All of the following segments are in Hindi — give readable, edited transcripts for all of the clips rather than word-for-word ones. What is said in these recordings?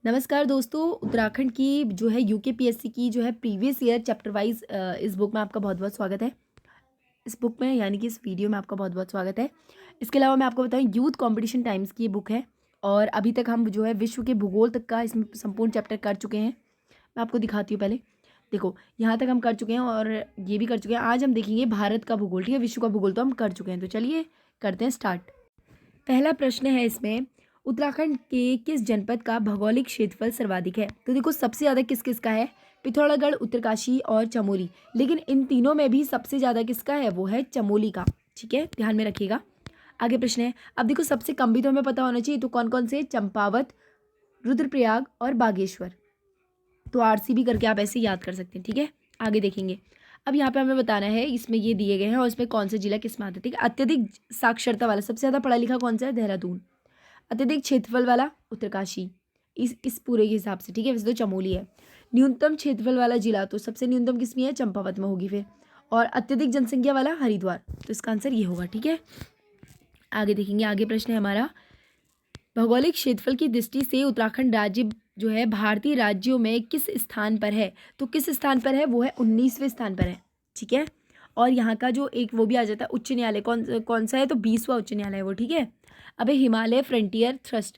नमस्कार दोस्तों। उत्तराखंड की जो है यूकेपीएससी की जो है प्रीवियस ईयर चैप्टर वाइज इस बुक में आपका बहुत बहुत स्वागत है। इस बुक में यानी कि इस वीडियो में आपका बहुत बहुत स्वागत है। इसके अलावा मैं आपको बताऊं, यूथ कंपटीशन टाइम्स की ये बुक है और अभी तक हम जो है विश्व के भूगोल तक का इसमें संपूर्ण चैप्टर कर चुके हैं। मैं आपको दिखाती हूँ। पहले देखो, यहाँ तक हम कर चुके हैं और ये भी कर चुके हैं। आज हम देखेंगे भारत का भूगोल, ठीक है। विश्व का भूगोल तो हम कर चुके हैं, तो चलिए करते हैं स्टार्ट। पहला प्रश्न है इसमें, उत्तराखंड के किस जनपद का भौगोलिक क्षेत्रफल सर्वाधिक है? तो देखो, सबसे ज़्यादा किस किस का है? पिथौरागढ़, उत्तरकाशी और चमोली। लेकिन इन तीनों में भी सबसे ज़्यादा किसका है? वो है चमोली का। ठीक है, ध्यान में रखिएगा। आगे प्रश्न है, अब देखो सबसे कम भी तो हमें पता होना चाहिए, तो कौन कौन से? चंपावत, रुद्रप्रयाग और बागेश्वर। तो आरसीबी करके आप ऐसे याद कर सकते हैं। ठीक है, आगे देखेंगे। अब यहाँ पे हमें बताना है, इसमें ये दिए गए हैं और इसमें कौन सा जिला किस में आता है। ठीक है, अत्यधिक साक्षरता वाला सबसे ज़्यादा पढ़ा लिखा कौन सा है? देहरादून। अत्यधिक क्षेत्रफल वाला उत्तरकाशी, इस पूरे के हिसाब से। ठीक है, वैसे तो चमोली है। न्यूनतम क्षेत्रफल वाला जिला तो सबसे न्यूनतम किसमें है? चंपावत में होगी फिर। और अत्यधिक जनसंख्या वाला हरिद्वार। तो इसका आंसर ये होगा। ठीक है, आगे देखेंगे। आगे प्रश्न है हमारा, भौगोलिक क्षेत्रफल की दृष्टि से उत्तराखंड राज्य जो है भारतीय राज्यों में किस स्थान पर है? तो किस स्थान पर है? वो है 19वें स्थान पर है। ठीक है, और यहाँ का जो एक वो भी आ जाता है उच्च न्यायालय, कौन कौन सा है? तो 20वां उच्च न्यायालय है वो। ठीक है, अबे हिमालय फ्रंटियर ट्रस्ट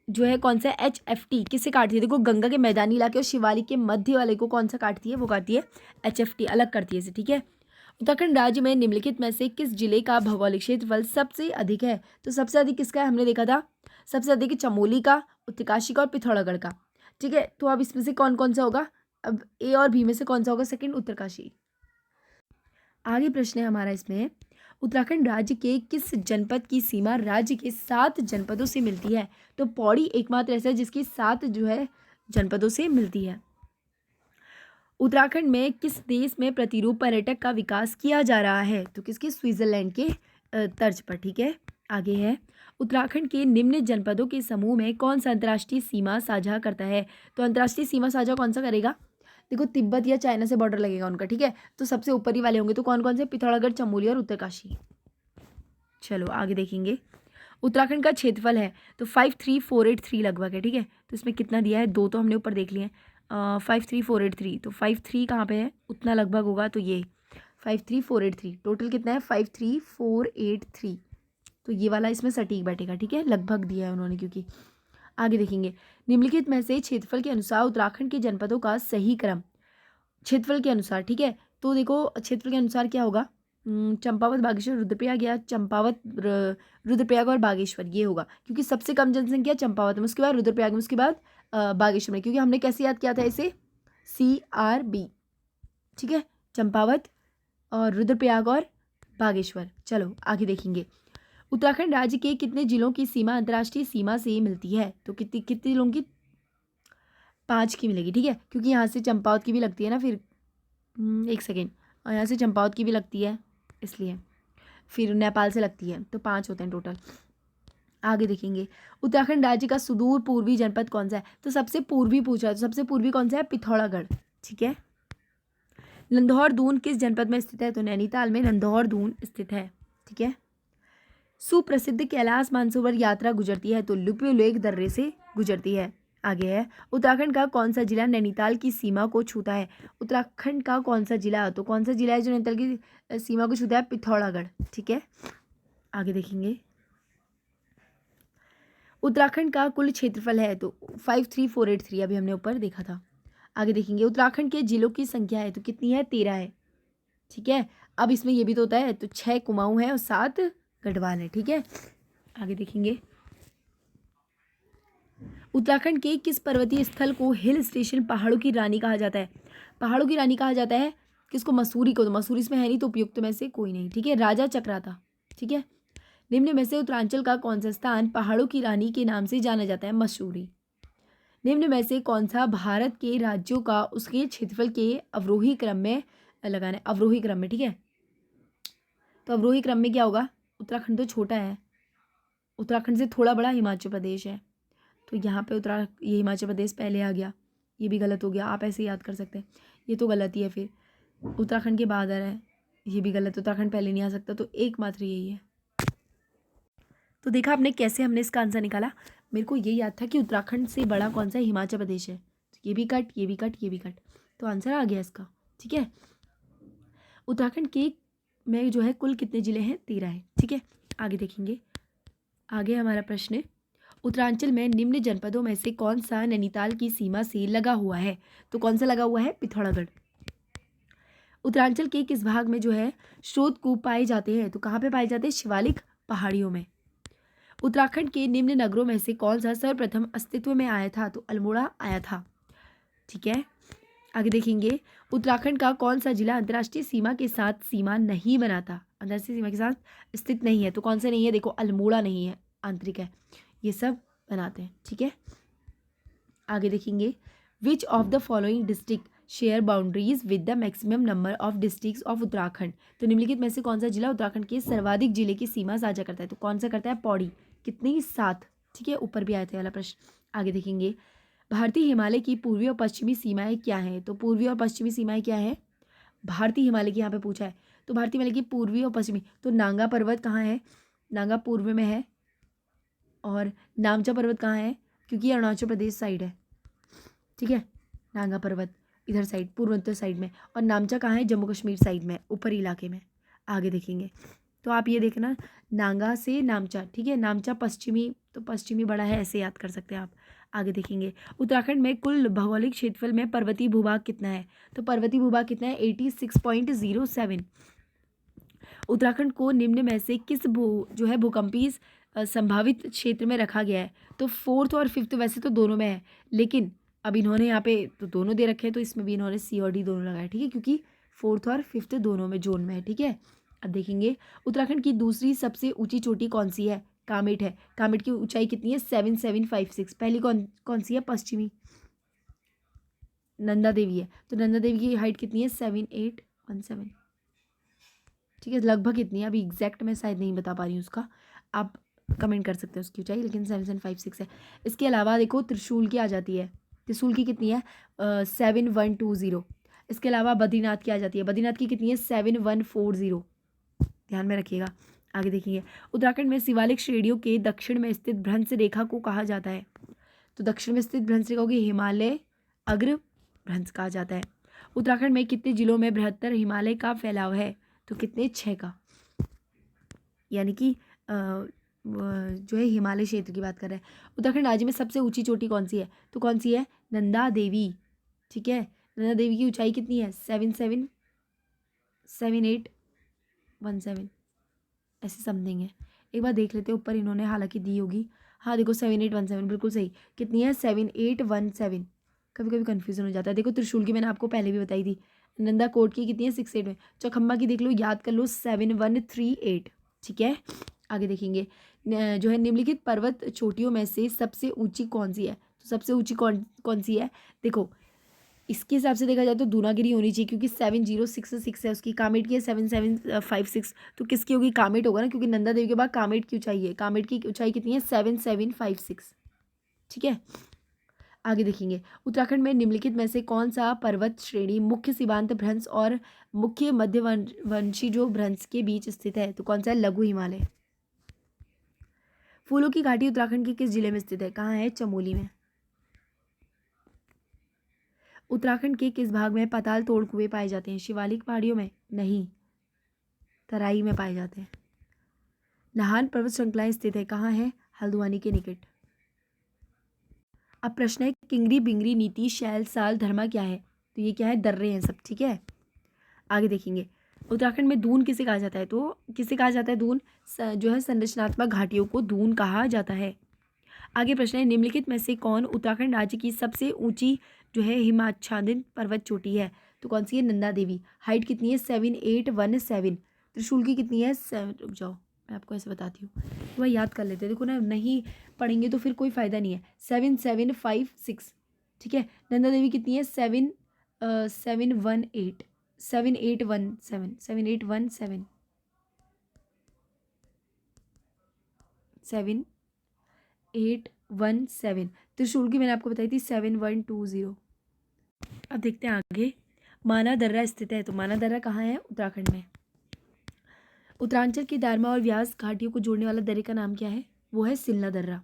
जो है कौन सा? HFT किससे काटती है? देखो, गंगा के मैदानी इलाके और शिवालिक के मध्य वाले को कौन सा काटती है? वो काटती है HFT, अलग करती है इसे। ठीक है, उत्तराखंड राज्य में निम्नलिखित में से किस जिले का भौगोलिक क्षेत्रफल सबसे अधिक है? तो सबसे अधिक किसका है? हमने देखा था सबसे अधिक चमोली का, उत्तरकाशी का और पिथौरागढ़ का। ठीक है, तो अब इसमें से कौन कौन सा होगा? अब ए और बी में से कौन सा होगा? सेकंड उत्तरकाशी। आगे प्रश्न है हमारा इसमें, उत्तराखंड राज्य के किस जनपद की सीमा राज्य के 7 जनपदों से मिलती है? तो पौड़ी एकमात्र ऐसा है जिसकी 7 जो है जनपदों से मिलती है। उत्तराखंड में किस देश में प्रतिरूप पर्यटक का विकास किया जा रहा है? तो किसके? स्विट्जरलैंड के तर्ज पर। ठीक है, आगे है, उत्तराखंड के निम्न जनपदों के समूह में कौन सा अंतर्राष्ट्रीय सीमा साझा करता है? तो अंतर्राष्ट्रीय सीमा साझा कौन सा करेगा? देखो, तिब्बत या चाइना से बॉर्डर लगेगा उनका। ठीक है, तो सबसे ऊपरी वाले होंगे, तो कौन कौन से? पिथौरागढ़, चमोली और उत्तरकाशी। चलो आगे देखेंगे। उत्तराखंड का क्षेत्रफल है तो 53,483 लगभग है। ठीक है, तो इसमें कितना दिया है? 2 तो हमने ऊपर देख लिए हैं। 53,483, तो 53 कहाँ पे है? उतना लगभग होगा, तो ये 53,483 टोटल कितना है? 53,483। तो ये वाला इसमें सटीक बैठेगा। ठीक है, लगभग दिया है उन्होंने क्योंकि। आगे देखेंगे, निम्नलिखित में से क्षेत्रफल के अनुसार उत्तराखंड के जनपदों का सही क्रम, क्षेत्रफल के अनुसार। ठीक है, तो देखो क्षेत्रफल के अनुसार क्या होगा? चंपावत, बागेश्वर, रुद्रप्रयाग, या चंपावत, रुद्रप्रयाग और बागेश्वर, ये होगा क्योंकि सबसे कम जनसंख्या चंपावत में, उसके बाद रुद्रप्रयाग में, उसके बाद बागेश्वर में। क्योंकि हमने कैसे याद किया था इसे? CRB। ठीक है, चंपावत और रुद्रप्रयाग और बागेश्वर। चलो आगे देखेंगे, उत्तराखंड राज्य के कितने जिलों की सीमा अंतर्राष्ट्रीय सीमा से मिलती है? तो कितनी कितने जिलों की? 5 की मिलेगी। ठीक है, क्योंकि यहाँ से चंपावत की भी लगती है ना फिर। एक सेकेंड, और यहाँ से चंपावत की भी लगती है, इसलिए फिर नेपाल से लगती है, तो 5 होते हैं टोटल। आगे देखेंगे, उत्तराखंड राज्य का सुदूर पूर्वी जनपद कौन सा है? तो सबसे पूर्वी पूछा है, तो सबसे पूर्वी कौन सा है? पिथौरागढ़। ठीक है, नंधौर दून किस जनपद में स्थित है? तो नैनीताल में नंधौर दून स्थित है। ठीक है, सुप्रसिद्ध कैलाश मानसरोवर यात्रा गुजरती है? तो लिपुलेख दर्रे से गुजरती है। आगे है, उत्तराखंड का कौन सा जिला नैनीताल की सीमा को छूता है? उत्तराखंड का कौन सा जिला? तो कौन सा जिला है जो नैनीताल की सीमा को छूता है? पिथौरागढ़। ठीक है, आगे देखेंगे, उत्तराखंड का कुल क्षेत्रफल है तो 53,483, अभी हमने ऊपर देखा था। आगे देखेंगे, उत्तराखंड के जिलों की संख्या है तो कितनी है? 13 है। ठीक है, अब इसमें ये भी तो होता है, तो 6 कुमाऊं है और 7 गढ़वाल है। ठीक है, आगे देखेंगे, उत्तराखंड के किस पर्वतीय स्थल को हिल स्टेशन पहाड़ों की रानी कहा जाता है? पहाड़ों की रानी कहा जाता है किसको? मसूरी को। तो मसूरी इसमें है नहीं, तो उपयुक्त में से कोई नहीं। ठीक है, राजा चक्राता। ठीक है, निम्न में से उत्तरांचल का कौन सा स्थान पहाड़ों की रानी के नाम से जाना जाता है? मसूरी। निम्न में से कौन सा भारत के राज्यों का उसके क्षेत्रफल के अवरोही क्रम में लगाना है? अवरोही क्रम में। ठीक है, तो अवरोही क्रम में क्या होगा? उत्तराखंड तो छोटा है, उत्तराखंड से थोड़ा बड़ा हिमाचल प्रदेश है, तो यहाँ पे ये हिमाचल प्रदेश पहले आ गया। ये भी गलत हो गया, आप ऐसे याद कर सकते हैं। ये तो गलत ही है, फिर उत्तराखंड के बाद आ रहा है, ये भी गलत। उत्तराखंड पहले नहीं आ सकता, तो एकमात्र यही है। तो देखा आपने कैसे हमने इसका आंसर निकाला? मेरे को ये याद था कि उत्तराखंड से बड़ा कौन सा है, हिमाचल प्रदेश है। तो ये भी कट, ये भी कट, ये भी कट, तो आंसर आ गया इसका। ठीक है, उत्तराखंड के में जो है कुल कितने ज़िले हैं, 13 है। ठीक है, आगे देखेंगे। आगे हमारा प्रश्न है, उत्तरांचल में निम्न जनपदों में से कौन सा नैनीताल की सीमा से लगा हुआ है? तो कौन सा लगा हुआ है, पिथौरागढ़। उत्तरांचल के किस भाग में जो है स्रोतकूप पाए जाते हैं? तो कहाँ पे पाए जाते हैं, शिवालिक पहाड़ियों में। उत्तराखंड के निम्न नगरों में से कौन सा सर्वप्रथम अस्तित्व में आया था? तो अल्मोड़ा आया था। ठीक है, आगे देखेंगे। उत्तराखंड का कौन सा जिला अंतर्राष्ट्रीय सीमा के साथ सीमा नहीं बनाता, अंतर्राष्ट्रीय सीमा के साथ स्थित नहीं है? तो कौन सा नहीं है, देखो अल्मोड़ा नहीं है, आंतरिक है, ये सब बनाते हैं। ठीक है, आगे देखेंगे। Which of the following district share boundaries with the maximum number of districts of Uttarakhand? तो निम्नलिखित में से कौन सा जिला उत्तराखंड के सर्वाधिक जिले की सीमा साझा करता है? तो कौन सा करता है, पौड़ी। कितनी, 7। ठीक है, ऊपर भी आया था वाला प्रश्न। आगे देखेंगे। भारतीय हिमालय की पूर्वी और पश्चिमी सीमाएं क्या हैं? तो पूर्वी और पश्चिमी सीमाएं क्या है, भारतीय हिमालय की यहाँ पे पूछा है। तो भारतीय हिमालय की पूर्वी और पश्चिमी, तो नांगा पर्वत कहाँ है, नांगा पूर्व में है, और नामचा पर्वत कहाँ है, क्योंकि अरुणाचल प्रदेश साइड है। ठीक है, नांगा पर्वत इधर साइड, पूर्वोत्तर साइड में, और नामचा कहाँ है, जम्मू कश्मीर साइड में, ऊपरी इलाके में। आगे देखेंगे, तो आप ये देखना, नांगा से नामचा। ठीक है, नामचा पश्चिमी, तो पश्चिमी बड़ा है, ऐसे याद कर सकते हैं आप। आगे देखेंगे। उत्तराखंड में कुल भौगोलिक क्षेत्रफल में पर्वतीय भूभाग कितना है? तो पर्वतीय भूभाग कितना है, 86.07। उत्तराखंड को निम्न में से किस जो है भूकंपीय संभावित क्षेत्र में रखा गया है? तो 4th और 5th वैसे तो दोनों में है, लेकिन अब इन्होंने यहाँ पे तो दोनों दे रखे हैं, तो इसमें भी इन्होंने C और D दोनों लगाए। ठीक है, क्योंकि 4th और 5th दोनों में जोन में है। ठीक है, अब देखेंगे। उत्तराखंड की दूसरी सबसे ऊंची चोटी कौन सी है? कामेट है। कामेट की ऊंचाई कितनी है, 7756। पहली कौन सी है, पश्चिमी, नंदा देवी है। तो नंदा देवी की हाइट कितनी है, 7817। ठीक है, लगभग इतनी है, अभी एग्जैक्ट मैं शायद नहीं बता पा रही हूँ उसका, आप कमेंट कर सकते हैं उसकी ऊंचाई, लेकिन 7756 है। इसके अलावा देखो, त्रिशूल की आ जाती है, त्रिशूल की कितनी है, 7120। इसके अलावा बद्रीनाथ की आ जाती है, बद्रीनाथ की कितनी है, 7140, ध्यान में रखिएगा। आगे देखिए। उत्तराखंड में शिवालिक श्रेणियों के दक्षिण में स्थित भ्रंश रेखा को कहा जाता है? तो दक्षिण में स्थित भ्रंश रेखा को हिमालय अग्र भ्रंश कहा जाता है। उत्तराखंड में कितने जिलों में बृहत्तर हिमालय का फैलाव है? तो कितने, 6 का, यानी कि जो है हिमालय क्षेत्र की बात कर रहे हैं। उत्तराखंड राज्य में सबसे ऊंची चोटी कौन सी है? तो कौन सी है, नंदा देवी। ठीक है, नंदा देवी की ऊंचाई कितनी है, 7817, ऐसे समथिंग है। एक बार देख लेते हैं, ऊपर इन्होंने हालांकि दी होगी। हाँ देखो, 7817 बिल्कुल सही। कितनी है, 7817। कभी कभी कन्फ्यूजन हो जाता है। देखो, त्रिशूल की मैंने आपको पहले भी बताई थी। नंदा कोट की कितनी है, 68 में। चौखम्बा की देख लो, याद कर लो, 7138। ठीक है, आगे देखेंगे। जो है निम्नलिखित पर्वत चोटियों में से सबसे ऊंची कौन सी है? तो सबसे ऊंची कौन सी है? देखो, इसके हिसाब से देखा जाए तो दूनागिरी होनी चाहिए, क्योंकि 7066 है उसकी। कामेट की है 7756, तो किसकी होगी, कामेट होगा ना, क्योंकि नंदा देवी के बाद कामेट की ऊंचाई है। कामेट की ऊंचाई कितनी है, 7756। ठीक है, आगे देखेंगे। उत्तराखंड में निम्नलिखित में से कौन सा पर्वत श्रेणी मुख्य सीमांत भ्रंश और मुख्य मध्यवंशी जो भ्रंश के बीच स्थित है? तो कौन सा है, लघु हिमालय। फूलों की घाटी उत्तराखंड के किस जिले में स्थित है? कहाँ है, चमोली में। उत्तराखंड के किस भाग में पाताल तोड़ कुएं पाए जाते हैं? शिवालिक पहाड़ियों में नहीं, तराई में पाए जाते हैं। नाहन पर्वत श्रृंखलाएं स्थित है, कहाँ है, हल्द्वानी के निकट। अब प्रश्न है, किंगरी बिंगरी नीति शैल साल धर्मा क्या है? तो ये क्या है, दर्रे हैं सब। ठीक है, आगे देखेंगे। उत्तराखंड में दून किसे कहा जाता है? तो किसे कहा जाता है, दून जो है संरचनात्मक घाटियों को दून कहा जाता है। आगे प्रश्न है, निम्नलिखित में से कौन उत्तराखंड राज्य की सबसे ऊंची जो है हिमाच्छादित पर्वत चोटी है? तो कौन सी है, नंदा देवी। हाइट कितनी है, 7817। त्रिशूल की कितनी है, रुक जाओ मैं आपको ऐसे बताती हूँ, तो वह याद कर लेते हैं। देखो ना, नहीं पढ़ेंगे तो फिर कोई फ़ायदा नहीं है। 7756। ठीक है, नंदा देवी कितनी है, 7817। 7817। त्रिशूल की मैंने आपको बताई थी 7120। अब देखते हैं आगे। माना दर्रा स्थित है, तो माना दर्रा कहाँ है, उत्तराखंड में। उत्तरांचल की दारमा और व्यास घाटियों को जोड़ने वाला दर्रे का नाम क्या है? वो है सिलना दर्रा।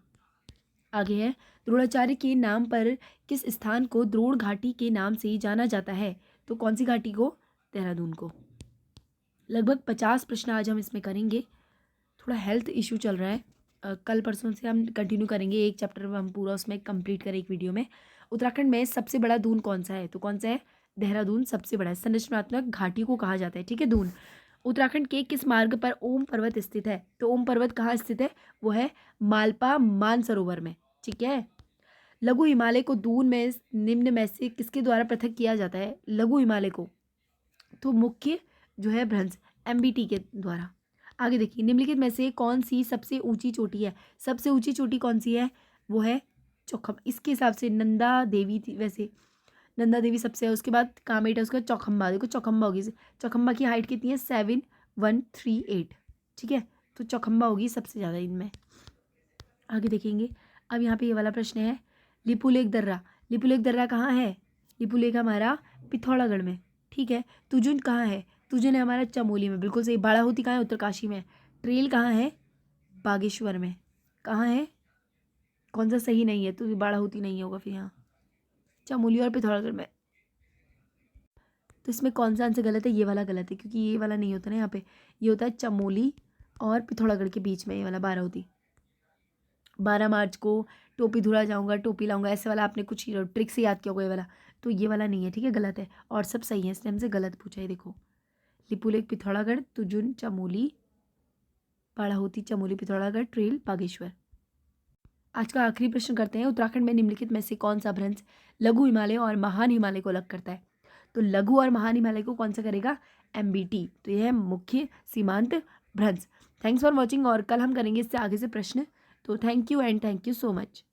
आगे है, द्रोणाचार्य के नाम पर किस स्थान को द्रोण घाटी के नाम से जाना जाता है? तो कौन सी घाटी को? देहरादून को। लगभग 50 प्रश्न आज हम इसमें करेंगे। थोड़ा हेल्थ इशू चल रहा है, कल परसों से हम कंटिन्यू करेंगे, एक चैप्टर हम पूरा उसमें कंप्लीट करें एक वीडियो में। उत्तराखंड में सबसे बड़ा दून कौन सा है? तो कौन सा है? देहरादून सबसे बड़ा है। संरचनात्मक घाटी को कहा जाता है, ठीक है, दून। उत्तराखंड के किस मार्ग पर ओम पर्वत स्थित है? तो ओम पर्वत कहाँ स्थित है? वो है मालपा मानसरोवर में, ठीक है। लघु हिमालय को दून में निम्न में से किसके द्वारा पृथक किया जाता है? लघु हिमालय को तो मुख्य जो है भ्रंश एमबीटी के द्वारा। आगे देखिए, निम्नलिखित में से कौन सी सबसे ऊंची चोटी है? सबसे ऊंची चोटी कौन सी है? वो है चौखम। इसके हिसाब से नंदा देवी थी, वैसे नंदा देवी सबसे है, उसके बाद कामेट है, उसके बाद चौखम्बा। देखो चौखम्बा होगी, चौखम्बा की हाइट कितनी है? 7138, ठीक है। तो चौखम्बा होगी सबसे ज़्यादा इनमें। आगे देखेंगे, अब यहाँ पे ये वाला प्रश्न है, लिपुलेख दर्रा। लिपुलेख दर्रा कहाँ है? लिपुलेख हमारा पिथौरागढ़ में, ठीक है। तुजुन कहाँ है? तुजुन है हमारा चमोली में, बिल्कुल सही। बाड़ाहोती कहाँ है? उत्तरकाशी में। ट्रेल कहाँ है? बागेश्वर में। कहाँ है? कौन सा सही नहीं है? तो बाड़ाहोती नहीं होगा फिर यहाँ, चमोली और पिथौरागढ़ में। तो इसमें कौन सा आंसर गलत है? ये वाला गलत है, क्योंकि ये वाला नहीं होता ना यहाँ पे, ये होता है चमोली और पिथौरागढ़ के बीच में, ये वाला बाड़ाहोती। 12 मार्च को टोपी धुला जाऊंगा, टोपी लाऊंगा, ऐसे वाला आपने कुछ ट्रिक से याद किया होगा, ये वाला। तो ये वाला नहीं है, ठीक है, गलत है। और सब सही है, इसने हमसे गलत पूछा है। देखो, लिपुलेख पिथौरागढ़, तुजुन चमोली, बाड़ाहोती चमोली पिथौरागढ़, ट्रेल बागेश्वर। आज का आखिरी प्रश्न करते हैं, उत्तराखंड में निम्नलिखित में से कौन सा भ्रंश लघु हिमालय और महान हिमालय को अलग करता है? तो लघु और महान हिमालय को कौन सा करेगा? एमबीटी। तो यह है मुख्य सीमांत भ्रंश। थैंक्स फॉर वॉचिंग, और कल हम करेंगे इससे आगे से प्रश्न। तो thank you and thank you so much.